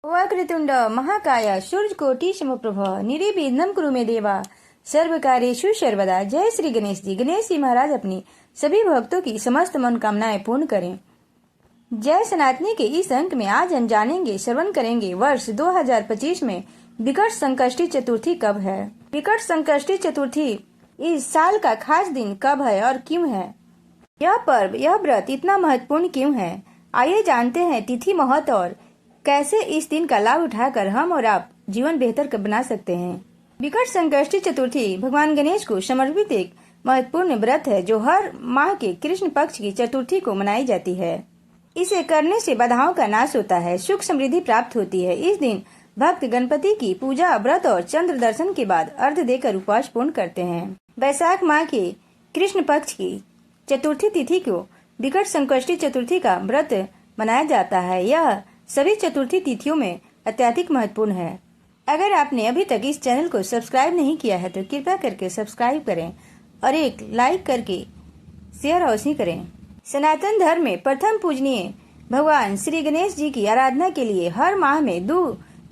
वक्रतुंड महाकाय सूर्यकोटि समप्रभ निर्विघ्नं कुरु मे देवा सर्वकार्येषु सर्वदा। जय श्री गणेश जी। गणेश जी महाराज अपनी सभी भक्तों की समस्त मनोकामनाएं पूर्ण करें। जय सनातनी के इस अंक में आज हम जानेंगे, श्रवण करेंगे वर्ष 2025 में विकट संकष्टी चतुर्थी कब है। विकट संकष्टी चतुर्थी इस साल का खास दिन कब है और क्यों है। यह पर्व, यह व्रत इतना महत्वपूर्ण क्यों है, आइए जानते हैं तिथि, महत्व और कैसे इस दिन का लाभ उठाकर हम और आप जीवन बेहतर बना सकते हैं। विकट संकष्टी चतुर्थी भगवान गणेश को समर्पित एक महत्वपूर्ण व्रत है जो हर माह के कृष्ण पक्ष की चतुर्थी को मनाई जाती है। इसे करने से बाधाओं का नाश होता है, सुख समृद्धि प्राप्त होती है। इस दिन भक्त गणपति की पूजा, व्रत और चंद्र दर्शन के बाद अर्घ देकर उपवास पूर्ण करते हैं। वैशाख माह के कृष्ण पक्ष की चतुर्थी तिथि को विकट संकष्टी चतुर्थी का व्रत मनाया जाता है। यह सभी चतुर्थी तिथियों में अत्यधिक महत्वपूर्ण है। अगर आपने अभी तक इस चैनल को सब्सक्राइब नहीं किया है तो कृपया करके सब्सक्राइब करें और एक लाइक करके शेयर अवश्य करें। सनातन धर्म में प्रथम पूजनीय भगवान श्री गणेश जी की आराधना के लिए हर माह में 2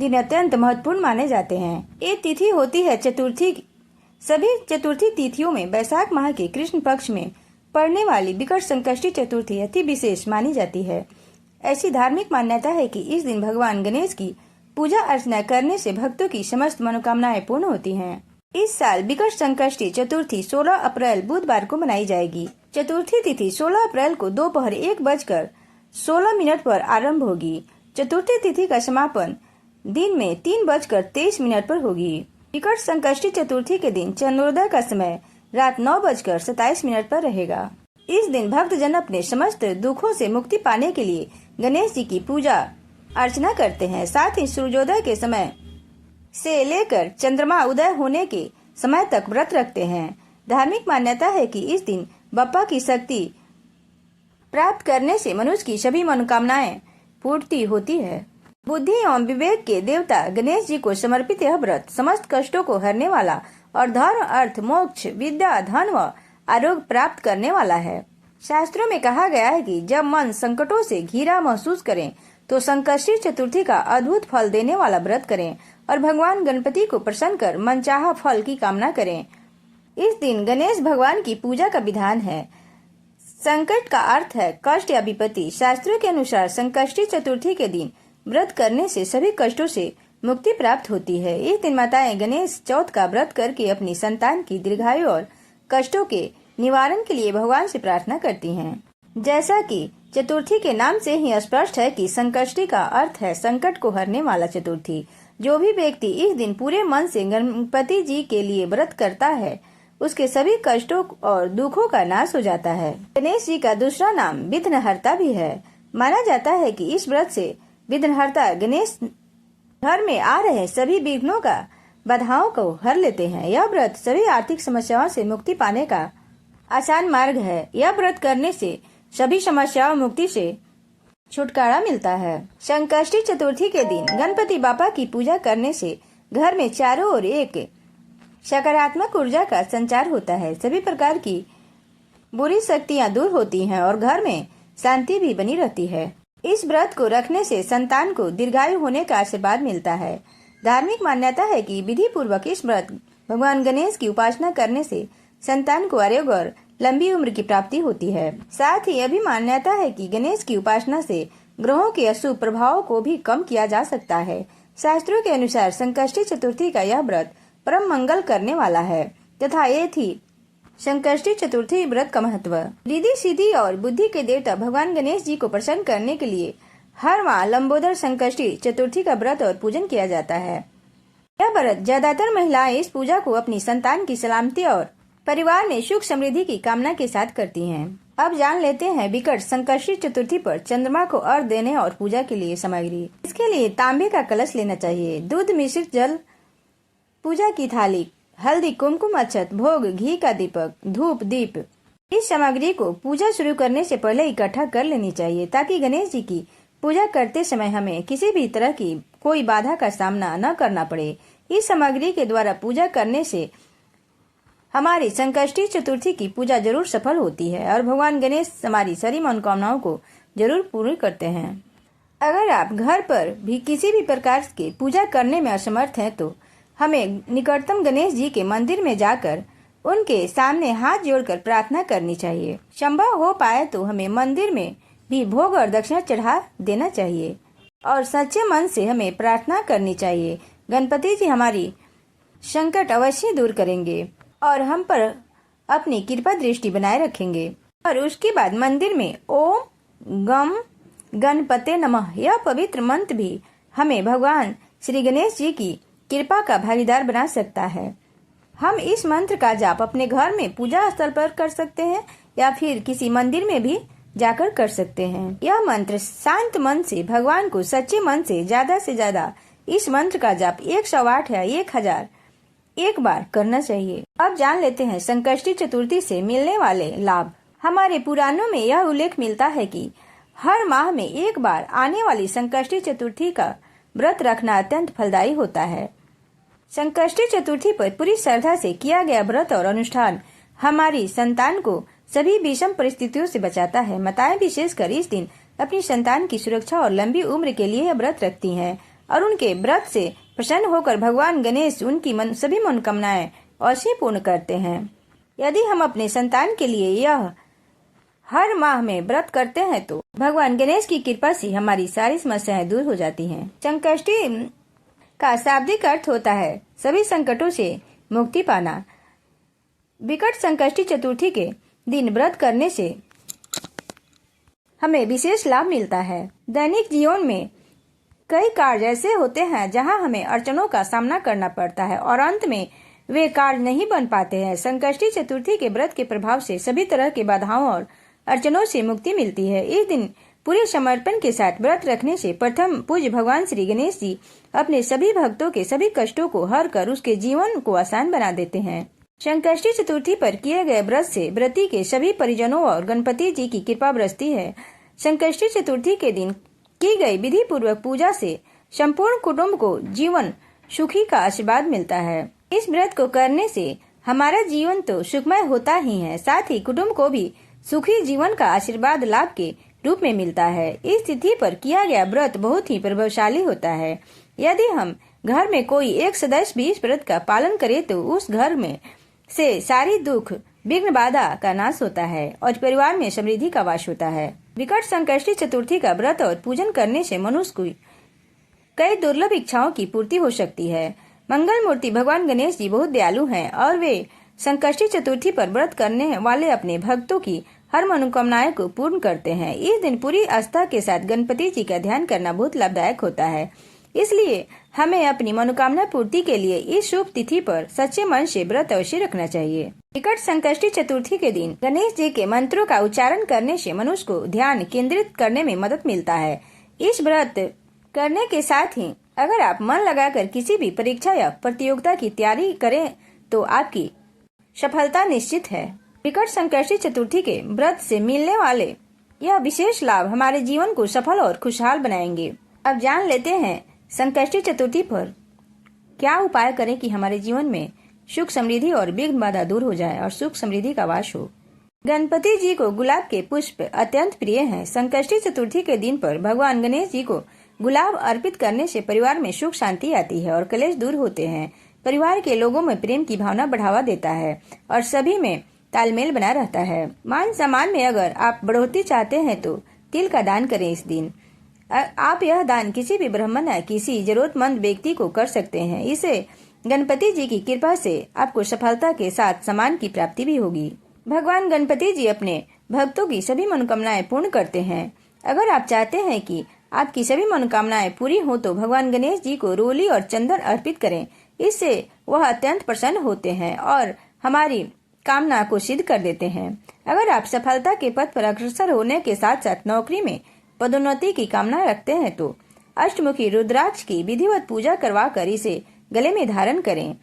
दिन अत्यंत महत्वपूर्ण माने जाते हैं। ये तिथि होती है चतुर्थी। सभी चतुर्थी तिथियों में वैशाख माह के कृष्ण पक्ष में पड़ने वाली विकट संकष्टी चतुर्थी अति विशेष मानी जाती है। ऐसी धार्मिक मान्यता है कि इस दिन भगवान गणेश की पूजा अर्चना करने से भक्तों की समस्त मनोकामनाएं पूर्ण होती हैं। इस साल विकट संकष्टी चतुर्थी 16 अप्रैल बुधवार को मनाई जाएगी। चतुर्थी तिथि 16 अप्रैल को दोपहर 1:16 पर आरंभ होगी। चतुर्थी तिथि का समापन दिन में 3:23 पर होगी। विकट संकष्टी चतुर्थी के दिन चंद्रोदय का समय रात 9:27 पर रहेगा। इस दिन भक्त जन अपने समस्त दुखों से मुक्ति पाने के लिए गणेश जी की पूजा अर्चना करते हैं। साथ ही सूर्योदय के समय से लेकर चंद्रमा उदय होने के समय तक व्रत रखते हैं। धार्मिक मान्यता है कि इस दिन बप्पा की शक्ति प्राप्त करने से मनुष्य की सभी मनोकामनाएं पूर्ति होती है। बुद्धि एवं विवेक के देवता गणेश जी को समर्पित यह व्रत समस्त कष्टों को हरने वाला और धर्म, अर्थ, मोक्ष, विद्या, धन व आरोग्य प्राप्त करने वाला है। शास्त्रों में कहा गया है कि जब मन संकटों से घिरा महसूस करें तो संकष्टी चतुर्थी का अद्भुत फल देने वाला व्रत करें और भगवान गणपति को प्रसन्न कर मनचाहा फल की कामना करें। इस दिन गणेश भगवान की पूजा का विधान है। संकट का अर्थ है कष्ट या विपत्ति। शास्त्रों के अनुसार संकष्टी चतुर्थी के दिन व्रत करने से सभी कष्टों से मुक्ति प्राप्त होती है। इस दिन माताएं गणेश चौथ का व्रत करके अपनी संतान की दीर्घायु और कष्टों के निवारण के लिए भगवान से प्रार्थना करती हैं। जैसा कि चतुर्थी के नाम से ही स्पष्ट है कि संकष्टी का अर्थ है संकट को हरने वाला चतुर्थी। जो भी व्यक्ति इस दिन पूरे मन से गणपति जी के लिए व्रत करता है उसके सभी कष्टों और दुखों का नाश हो जाता है। गणेश जी का दूसरा नाम विघ्नहर्ता भी है। माना जाता है कि इस व्रत से विघ्नहर्ता गणेश घर में आ रहे सभी विघ्नों का, बाधाओं को हर लेते हैं। यह व्रत सभी आर्थिक समस्याओं से मुक्ति पाने का आसान मार्ग है। यह व्रत करने से सभी समस्याओं मुक्ति से छुटकारा मिलता है। संकष्टी चतुर्थी के दिन गणपति बापा की पूजा करने से घर में चारों ओर एक सकारात्मक ऊर्जा का संचार होता है। सभी प्रकार की बुरी शक्तियां दूर होती हैं और घर में शांति भी बनी रहती है। इस व्रत को रखने से संतान को दीर्घायु होने का आशीर्वाद मिलता है। धार्मिक मान्यता है कि विधि पूर्वक इस व्रत भगवान गणेश की उपासना करने से संतान को आरोग्य और लंबी उम्र की प्राप्ति होती है। साथ ही यह भी मान्यता है कि गणेश की उपासना से ग्रहों के अशुभ प्रभावों को भी कम किया जा सकता है। शास्त्रों के अनुसार संकष्टी चतुर्थी का यह व्रत परम मंगल करने वाला है तथा ये थी संकष्टी चतुर्थी व्रत का महत्व। रिद्धि, सिद्धि और बुद्धि के देवता भगवान गणेश जी को प्रसन्न करने के लिए हर माह लंबोदर संकष्टी चतुर्थी का व्रत और पूजन किया जाता है। यह व्रत ज्यादातर महिलाएं इस पूजा को अपनी संतान की सलामती और परिवार में सुख समृद्धि की कामना के साथ करती हैं। अब जान लेते हैं विकट संकष्टी चतुर्थी पर चंद्रमा को अर्घ्य देने और पूजा के लिए सामग्री। इसके लिए तांबे का कलश लेना चाहिए, दूध मिश्रित जल, पूजा की थाली, हल्दी, कुमकुम, अक्षत, भोग, घी का दीपक, धूप, दीप। इस सामग्री को पूजा शुरू करने से पहले इकट्ठा कर लेनी चाहिए ताकि गणेश जी की पूजा करते समय हमें किसी भी तरह की कोई बाधा का सामना न करना पड़े। इस सामग्री के द्वारा पूजा करने से हमारी संकष्टी चतुर्थी की पूजा जरूर सफल होती है और भगवान गणेश हमारी सारी मनोकामनाओं को जरूर पूरी करते हैं। अगर आप घर पर भी किसी भी प्रकार की पूजा करने में असमर्थ हैं तो हमें निकटतम गणेश जी के मंदिर में जाकर उनके सामने हाथ जोड़कर प्रार्थना करनी चाहिए। संभव हो पाए तो हमें मंदिर में भी भोग और दक्षिणा चढ़ा देना चाहिए और सच्चे मन से हमें प्रार्थना करनी चाहिए। गणपति जी हमारी संकट अवश्य दूर करेंगे और हम पर अपनी कृपा दृष्टि बनाए रखेंगे। और उसके बाद मंदिर में ओम गम गणपते नमः यह पवित्र मंत्र भी हमें भगवान श्री गणेश जी की कृपा का भागीदार बना सकता है। हम इस मंत्र का जाप अपने घर में पूजा स्थल पर कर सकते हैं या फिर किसी मंदिर में भी जाकर कर सकते हैं। यह मंत्र शांत मन से भगवान को सच्चे मन से ज्यादा इस मंत्र का जाप 108 या 1000 एक बार करना चाहिए। अब जान लेते हैं संकष्टी चतुर्थी से मिलने वाले लाभ। हमारे पुराणों में यह उल्लेख मिलता है कि हर माह में एक बार आने वाली संकष्टी चतुर्थी का व्रत रखना अत्यंत फलदायी होता है। संकष्टी चतुर्थी पर पूरी श्रद्धा से किया गया व्रत और अनुष्ठान हमारी संतान को सभी विषम परिस्थितियों से बचाता है। माताएं विशेषकर इस दिन अपनी संतान की सुरक्षा और लंबी उम्र के लिए यह व्रत रखती हैं और उनके व्रत से प्रसन्न होकर भगवान गणेश उनकी सभी मनोकामनाएं अवश्य पूर्ण करते हैं। यदि हम अपने संतान के लिए यह हर माह में व्रत करते हैं तो भगवान गणेश की कृपा से हमारी सारी समस्याएं दूर हो जाती हैं। संकष्टी का शाब्दिक अर्थ होता है सभी संकटों से मुक्ति पाना। विकट संकष्टी चतुर्थी के दिन व्रत करने से हमें विशेष लाभ मिलता है। दैनिक जीवन में कई कार्य ऐसे होते हैं जहां हमें अड़चनों का सामना करना पड़ता है और अंत में वे कार्य नहीं बन पाते हैं। संकष्टी चतुर्थी के व्रत के प्रभाव से सभी तरह के बाधाओं और अड़चनों से मुक्ति मिलती है। इस दिन पूरे समर्पण के साथ व्रत रखने से प्रथम पूज्य भगवान श्री गणेश जी अपने सभी भक्तों के सभी कष्टों को हर कर उसके जीवन को आसान बना देते हैं। संकष्टी चतुर्थी पर किए गए व्रत से व्रती के सभी परिजनों और गणपति जी की कृपा बरसती है। संकष्टी चतुर्थी के दिन की गई विधि पूर्वक पूजा से संपूर्ण कुटुंब को जीवन सुखी का आशीर्वाद मिलता है। इस व्रत को करने से हमारा जीवन तो सुखमय होता ही है, साथ ही कुटुंब को भी सुखी जीवन का आशीर्वाद लाभ के रूप में मिलता है। इस तिथि पर किया गया व्रत बहुत ही प्रभावशाली होता है। यदि हम घर में कोई एक सदस्य भी इस व्रत का पालन करे तो उस घर में से सारी दुख विघ्न बाधा का नाश होता है और परिवार में समृद्धि का वास होता है। विकट संकष्टी चतुर्थी का व्रत और पूजन करने से मनुष्य को कई दुर्लभ इच्छाओं की पूर्ति हो सकती है। मंगल मूर्ति भगवान गणेश जी बहुत दयालु हैं और वे संकष्टी चतुर्थी पर व्रत करने वाले अपने भक्तों की हर मनोकामनाएं को पूर्ण करते हैं। इस दिन पूरी आस्था के साथ गणपति जी का ध्यान करना बहुत लाभदायक होता है, इसलिए हमें अपनी मनोकामना पूर्ति के लिए इस शुभ तिथि पर सच्चे मन से व्रत अवश्य रखना चाहिए। विकट संकष्टी चतुर्थी के दिन गणेश जी के मंत्रों का उच्चारण करने से मनुष्य को ध्यान केंद्रित करने में मदद मिलता है। इस व्रत करने के साथ ही अगर आप मन लगाकर किसी भी परीक्षा या प्रतियोगिता की तैयारी करें तो आपकी सफलता निश्चित है। विकट संकष्टी चतुर्थी के व्रत से मिलने वाले यह विशेष लाभ हमारे जीवन को सफल और खुशहाल बनाएंगे। अब जान लेते हैं संकष्टी चतुर्थी पर क्या उपाय करें कि हमारे जीवन में सुख समृद्धि और विघ्न बाधा दूर हो जाए और सुख समृद्धि का वास हो। गणपति जी को गुलाब के पुष्प अत्यंत प्रिय हैं। संकष्टी चतुर्थी के दिन पर भगवान गणेश जी को गुलाब अर्पित करने से परिवार में सुख शांति आती है और कलेश दूर होते हैं। परिवार के लोगों में प्रेम की भावना बढ़ावा देता है और सभी में तालमेल बना रहता है। मान सम्मान में अगर आप बढ़ोतरी चाहते हैं तो तिल का दान करें। इस दिन आप यह दान किसी भी ब्राह्मण या किसी जरूरतमंद व्यक्ति को कर सकते हैं। इसे गणपति जी की कृपा से आपको सफलता के साथ सम्मान की प्राप्ति भी होगी। भगवान गणपति जी अपने भक्तों की सभी मनोकामनाएं पूर्ण करते हैं। अगर आप चाहते हैं कि आपकी सभी मनोकामनाएं पूरी हो तो भगवान गणेश जी को रोली और चंदन अर्पित करें। इससे वह अत्यंत प्रसन्न होते हैं और हमारी कामना को सिद्ध कर देते हैं। अगर आप सफलता के पथ पर अग्रसर होने के साथ साथ नौकरी में पदोन्नति की कामना रखते हैं तो अष्टमुखी रुद्राक्ष की विधिवत पूजा करवा कर इसे गले में धारण करें।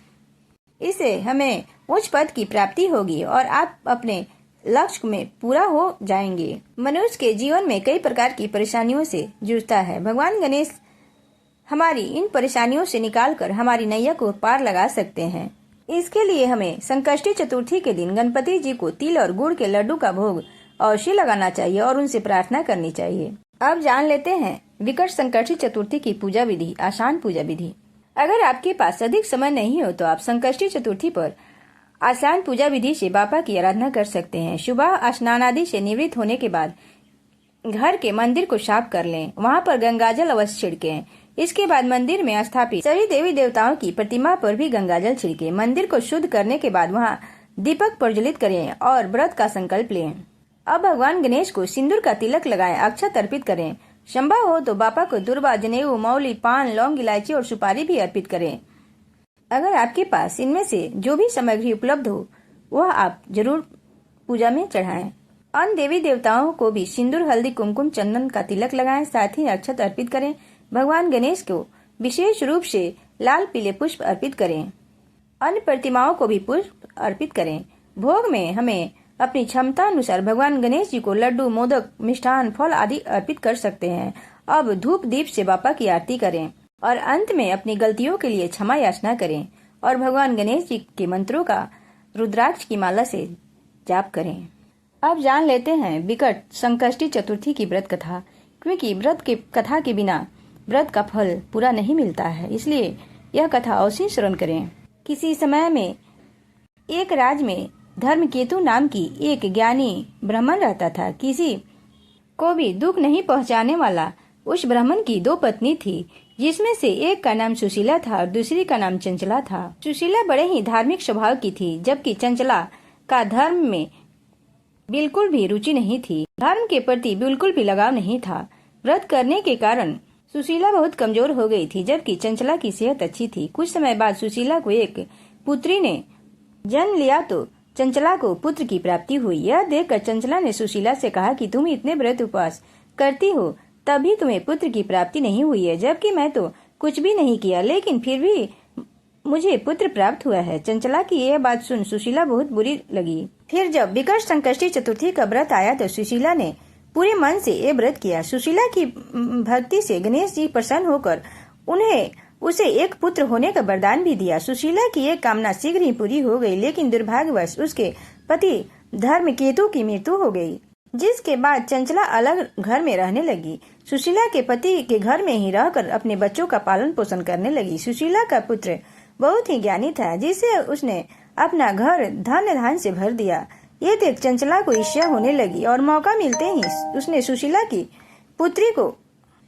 इससे हमें उच्च पद की प्राप्ति होगी और आप अपने लक्ष्य में पूरा हो जाएंगे। मनुष्य के जीवन में कई प्रकार की परेशानियों से जूझता है। भगवान गणेश हमारी इन परेशानियों से निकालकर हमारी नैया को पार लगा सकते हैं। इसके लिए हमें संकष्टी चतुर्थी के दिन गणपति जी को तिल और गुड़ के लड्डू का भोग अवश्य लगाना चाहिए और उनसे प्रार्थना करनी चाहिए। अब जान लेते हैं विकट संकष्टी चतुर्थी की पूजा विधि, आसान पूजा विधि। अगर आपके पास अधिक समय नहीं हो तो आप संकष्टी चतुर्थी पर आसान पूजा विधि से बापा की आराधना कर सकते हैं। सुबह स्नान आदि से निवृत्त होने के बाद घर के मंदिर को साफ कर लें, वहां पर गंगाजल अवश्य छिड़कें। इसके बाद मंदिर में स्थापित सभी देवी देवताओं की प्रतिमा पर भी गंगाजल छिड़कें। मंदिर को शुद्ध करने के बाद वहां दीपक प्रज्वलित करें और व्रत का संकल्प लें। अब भगवान गणेश को सिंदूर का तिलक लगाएं, अक्षत अर्पित करें। संभव हो तो बापा को दुर्वा, जनेऊ, मौली, पान, लौंग, इलायची और सुपारी भी अर्पित करें। अगर आपके पास इनमें से जो भी सामग्री उपलब्ध हो वह आप जरूर पूजा में चढ़ाएं। अन्य देवी देवताओं को भी सिंदूर, हल्दी, कुमकुम, चंदन का तिलक लगाएं, साथ ही अक्षत अर्पित करें। भगवान गणेश को विशेष रूप से लाल पीले पुष्प अर्पित करें। अन्य प्रतिमाओं को भी पुष्प अर्पित करें। भोग में हमें अपनी क्षमता अनुसार भगवान गणेश जी को लड्डू, मोदक, मिष्ठान, फल आदि अर्पित कर सकते हैं। अब धूप दीप से बापा की आरती करें और अंत में अपनी गलतियों के लिए क्षमा याचना करें और भगवान गणेश जी के मंत्रों का रुद्राक्ष की माला से जाप करें। अब जान लेते हैं विकट संकष्टी चतुर्थी की व्रत कथा, क्योंकि व्रत की कथा के बिना व्रत का फल पूरा नहीं मिलता है, इसलिए यह कथा अवश्य श्रवण करें। किसी समय में एक राज्य में धर्मकेतु नाम की एक ज्ञानी ब्राह्मण रहता था। किसी को भी दुख नहीं पहुंचाने वाला उस ब्राह्मण की 2 पत्नी थी, जिसमें से एक का नाम सुशीला था और दूसरी का नाम चंचला था। सुशीला बड़े ही धार्मिक स्वभाव की थी, जबकि चंचला का धर्म में बिल्कुल भी रुचि नहीं थी। धर्म के प्रति बिल्कुल भी लगाव नहीं था। व्रत करने के कारण सुशीला बहुत कमजोर हो गई थी, जबकि चंचला की सेहत अच्छी थी। कुछ समय बाद सुशीला को एक पुत्री ने जन्म लिया तो चंचला को पुत्र की प्राप्ति हुई। यह देखकर चंचला ने सुशीला से कहा कि तुम इतने व्रत उपवास करती हो तभी तुम्हें पुत्र की प्राप्ति नहीं हुई है, जबकि मैं तो कुछ भी नहीं किया लेकिन फिर भी मुझे पुत्र प्राप्त हुआ है। चंचला की यह बात सुन सुशीला बहुत बुरी लगी। फिर जब विकट संकष्टी चतुर्थी का व्रत आया तो सुशीला ने पूरे मन से ये व्रत किया। सुशीला की भक्ति से गणेश जी प्रसन्न होकर उसे एक पुत्र होने का वरदान भी दिया। सुशीला की एक कामना शीघ्र ही पूरी हो गई, लेकिन दुर्भाग्यवश उसके पति धर्मकेतु की मृत्यु हो गई, जिसके बाद चंचला अलग घर में रहने लगी। सुशीला के पति के घर में ही रहकर अपने बच्चों का पालन पोषण करने लगी। सुशीला का पुत्र बहुत ही ज्ञानी था, जिसे उसने अपना घर धन धान से भर दिया। ये देख चंचला को ईर्ष्या होने लगी और मौका मिलते ही उसने सुशीला की पुत्री को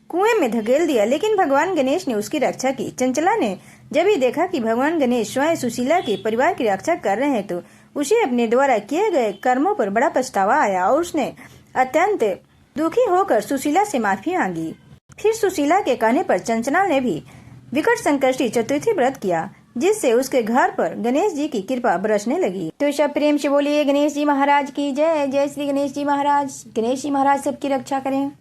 कुएं में धकेल दिया, लेकिन भगवान गणेश ने उसकी रक्षा की। चंचला ने जब ही देखा कि भगवान गणेश स्वयं सुशीला के परिवार की रक्षा कर रहे हैं तो उसे अपने द्वारा किए गए कर्मों पर बड़ा पछतावा आया और उसने अत्यंत दुखी होकर सुशीला से माफी मांगी। फिर सुशीला के कहने पर चंचला ने भी विकट संकष्टी चतुर्थी व्रत किया, जिससे उसके घर पर गणेश जी की कृपा बरसने लगी। तो सब प्रेम से बोलिए गणेश जी महाराज की जय। जय श्री गणेश जी महाराज। गणेश जी महाराज सबकी रक्षा करें।